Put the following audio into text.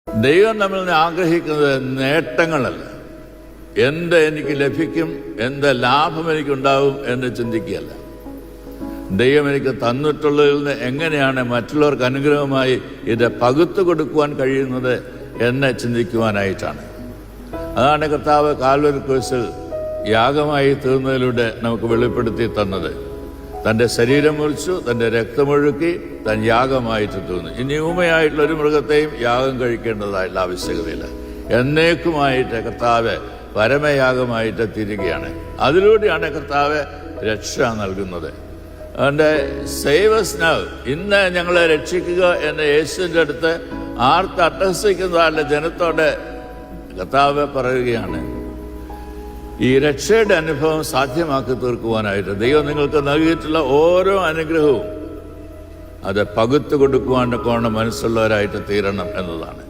ദൈവം നമ്മിൽ നിന്ന് ആഗ്രഹിക്കുന്നത് നേട്ടങ്ങളല്ല, എനിക്ക് ലഭിക്കും, എന്ത് ലാഭം എനിക്കുണ്ടാവും എന്ന് ചിന്തിക്കുകയല്ല. ദൈവം എനിക്ക് തന്നിട്ടുള്ളതിൽ നിന്ന് എങ്ങനെയാണ് മറ്റുള്ളവർക്ക് അനുഗ്രഹമായി ഇത് പകുത്തു കൊടുക്കുവാൻ കഴിയുന്നത് എന്ന് ചിന്തിക്കുവാനായിട്ടാണ്. അതാണ് കർത്താവ് കാൽവരി ക്രൂശിൽ യാഗമായി തീർന്നതിലൂടെ നമുക്ക് വെളിപ്പെടുത്തി തന്നത്. തൻ്റെ ശരീരം മുറിച്ചു, തൻ്റെ രക്തമൊഴുക്കി, താൻ യാഗമായിട്ട് തീർന്നു. ഇനി ഊമയായിട്ടുള്ള ഒരു മൃഗത്തെയും യാഗം കഴിക്കേണ്ടതായിട്ടുള്ള ആവശ്യകതയില്ല. എന്നേക്കുമായിട്ട് കർത്താവ് പരമയാഗമായിട്ട് തീരുകയാണ്. അതിലൂടെയാണ് കർത്താവ് രക്ഷ നൽകുന്നത്. അതുകൊണ്ട് സേവ് us now, ഇന്ന് ഞങ്ങളെ രക്ഷിക്കുക എന്ന യേശുവിൻ്റെ അടുത്ത് അട്ടഹസിക്കുന്നതായുള്ള ജനത്തോട് കർത്താവ് പറയുകയാണ്. ഈ രക്ഷയുടെ അനുഭവം സാധ്യമാക്കി തീർക്കുവാനായിട്ട് ദൈവം നിങ്ങൾക്ക് നൽകിയിട്ടുള്ള ഓരോ അനുഗ്രഹവും അത് പകുത്തു കൊടുക്കുവാനൊക്കെ മനസ്സുള്ളവരായിട്ട് തീരണം എന്നതാണ്.